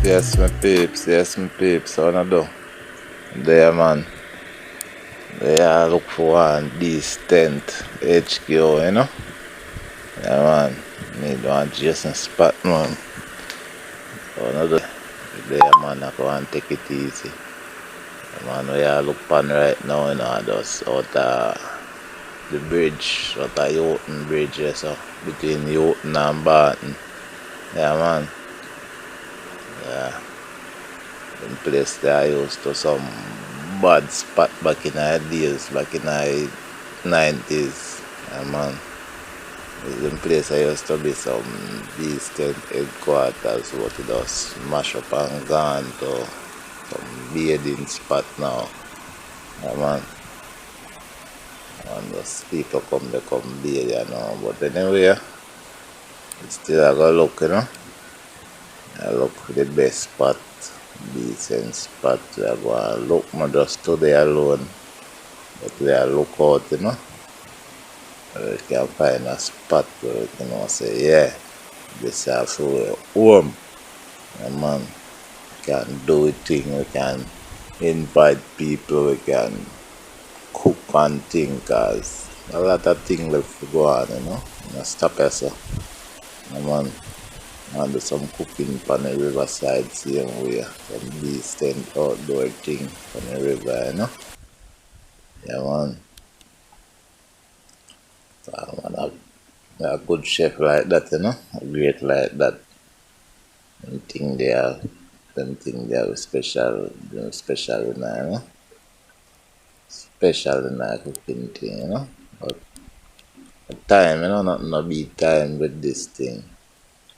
Yes, my peeps, what I do? There, man. They are look for one decent HQ, you know? Yeah, man. Need one Jason spot, man. So, no do. There, man, I go and take it easy. Man, we are look on right now, you know, just out the bridge, out of Houghton Bridge, yeah, so between Houghton and Barton. Yeah, man. Yeah. Them place there I used to some bad spot back in the days, back in the 90s. Yeah, man. Them place I used to be some decent headquarters, what it does smash up and gone to some bathing spot now. Yeah, man. And those people they come bathe, you know. But anyway, it's still I go look, you know. I look for the best spot, decent spot. I go and look, not just today alone, but we are look out, you know. We can find a spot where we can say, yeah, this is our home. And man, we can do a thing, we can invite people, we can cook and things, cause a lot of things left to go on, you know. You know, stop yourself. And man, and do some cooking on the riverside, same way. Some decent outdoor thing on the river, you know. Yeah, man. So, man, a good chef like that, you know. A great like that. Them thing they are special, you know, special in there, you know. Special in our cooking thing, you know. But at time, you know, nothing no beat time with this thing.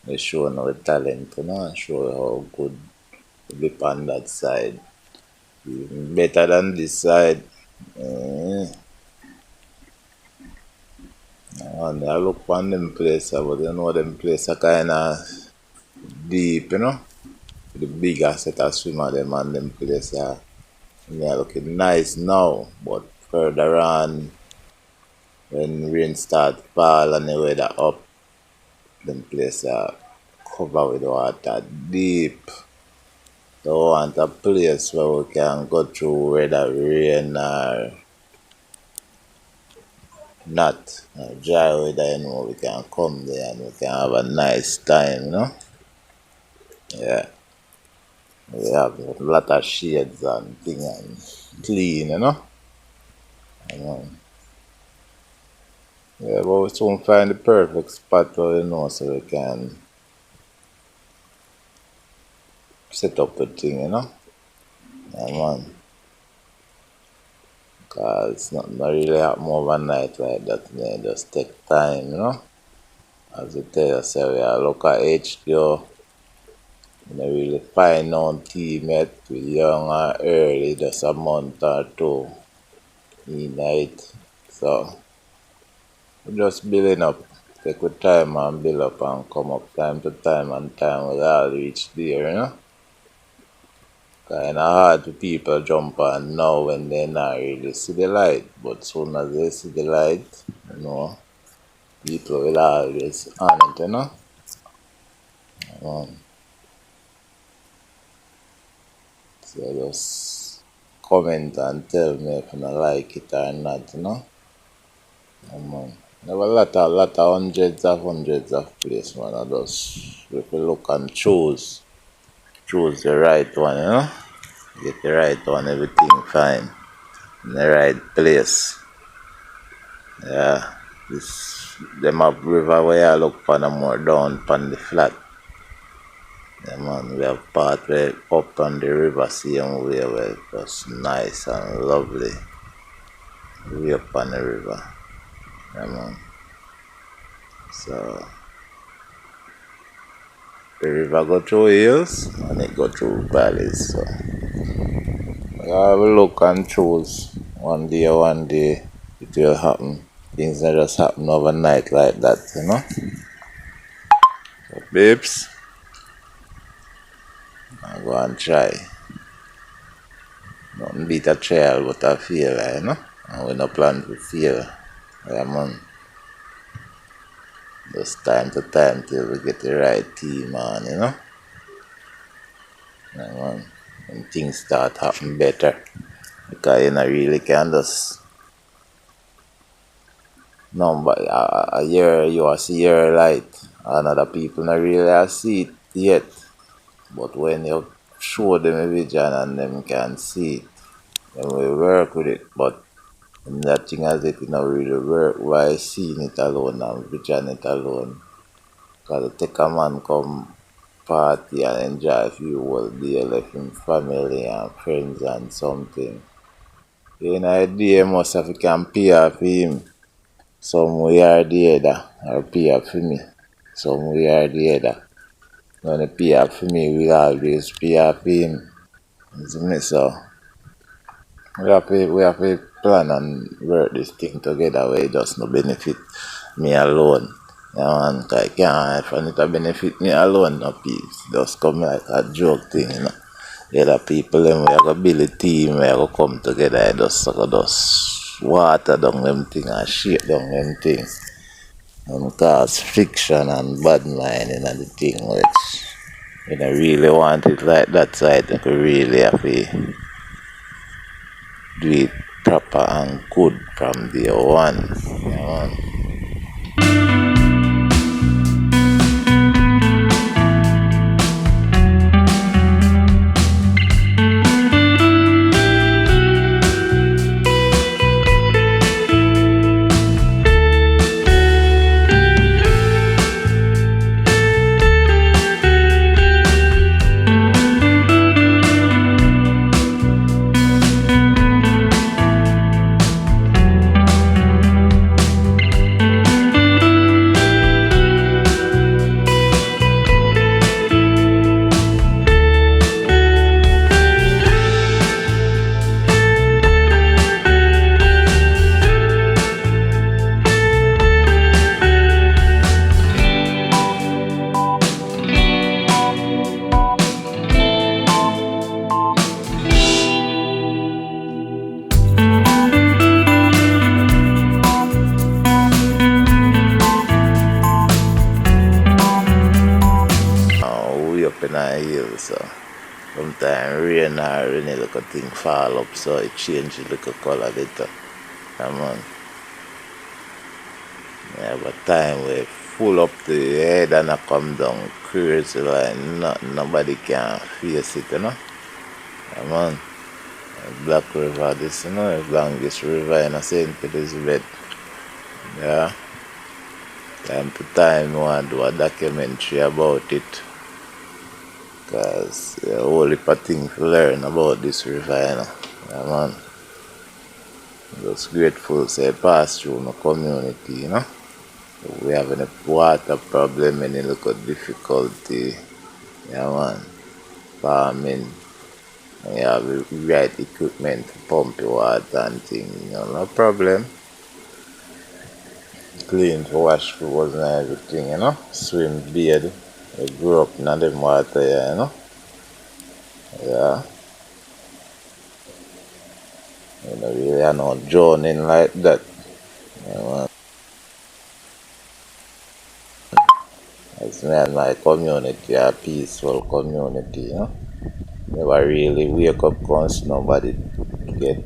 They show our talent, you know, and show how good we be on that side. Even better than this side. And I look on them places, but you know them places are kinda deep, you know. The bigger set of swimmer them and them places are looking nice now, but further on when rain start fall and the weather up, them places are covered with water deep. So we want a place where we can go through whether rain or not. Dry weather, you know, we can come there and we can have a nice time, you know. Yeah. We have a lot of shades and thing and clean, you know. Yeah, but we soon find the perfect spot where we know so we can set up a thing, you know. Yeah, man. Cause it's not really happen overnight like that. It just take time, you know. As you tell yourself, we are local HQ. You know, really find out team yet. We young and early, just a month or two in it. So we just building up. Take with time and build up and come up time to time and time will all reach there, you know. Kinda hard for people jump on now when they not really see the light. But soon as they see the light, you know, people will always on it, you know. Um, so just comment and tell me if you like it or not, you know. There were a lot of hundreds of places, man. I just if you look and choose the right one, you know. Get the right one, everything fine. In the right place. Yeah. Them have river where I look for them more down on the flat. Yeah, man, we have part where up on the river same way where it was nice and lovely. Way up on the river. Yeah, man. So the river go through hills and it go through valleys. So I will look and choose one day it will happen. Things don't just happen overnight like that, you know. So, babes, I go and try. Nothing beat a trial but a fail, you know. And we no plan to fail. Yeah, man. Just time to time till we get the right team on, you know. Man. When things start happening better. Because you know really can just number a year you are see your light and other people not really see it yet. But when you show them a vision and them can see it, then we work with it. But that thing as it not really work by seeing it alone and vision it alone. Cause take a man come party and enjoy a few whole day left in family and friends and something. In idea must have can pay off him some way or the other or pay off for me. Some way or the other. When he pay off for me we always pay off him. You see me so we have to plan and work this thing together where it just no benefit me alone. Yeah, man, 'cause I can't find it a benefit me alone, no peace. Just come like a joke thing, you know. The other people them we go build a team, we go come together and just water down them thing and shake down them thing. And cause friction and bad mind in the thing which you don't really want it like that, so I think we really have to do it proper and good from day one. You know? We up in a hill, so sometimes rain or rainy little thing fall up, so it change the little color later. Come on. Yeah, but time we full up the head and I come down crazy like nobody can face it, you know. Come on. Black River, this, you know, the longest river in St. Elizabeth. Yeah. Time to time, we want to do a documentary about it. Because the whole heap of things to learn about this river, you know. Yeah, man. Just grateful say pass through my community, you know. We have any water problem, any little difficulty, yeah, man. Farming, we have the right equipment to pump the water and things, you know, no problem. Clean to wash clothes and everything, you know. Swim, bathe. We grew up in them water, yeah, you know. Yeah. You know, really are not drowning like that. Yeah, man. As me and my community, a peaceful community, you know. Never really wake up cause nobody get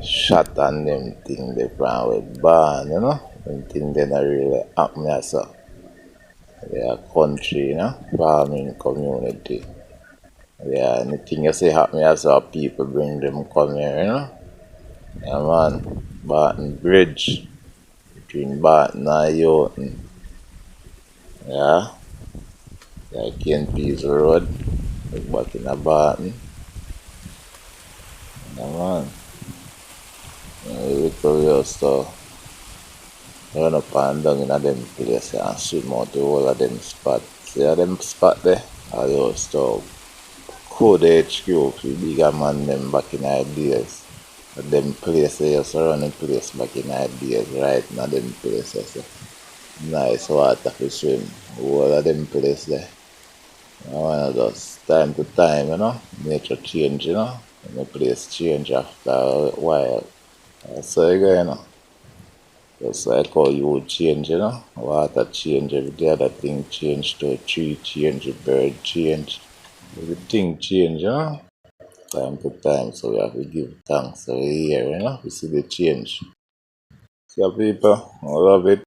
shot and them thing they plan with born, you know. Them thing they not really happen as a they are country, you know, farming community. Yeah, anything you say happen as a people bring them come here, you know. Yeah, man. Barton Bridge between Barton and Yoton. Yeah. Like Peace Road. Look back in a Barton. Yeah, man. We used to run up and down in a them place and swim out the whole of them spots. See them spot there? I used to code HQ for bigger man them back in our days. But them places used to run the place back in our days, right now them places. Nice water to swim. All of them places there. I wanna just time to time, you know, nature change, you know. And the place change after a while. So you go, you know. Just like how you would change, you know. Water change, every day other thing change to a tree change, a bird change. Everything change, time to time, so we have to give thanks every year, we see the change. So people, I love it.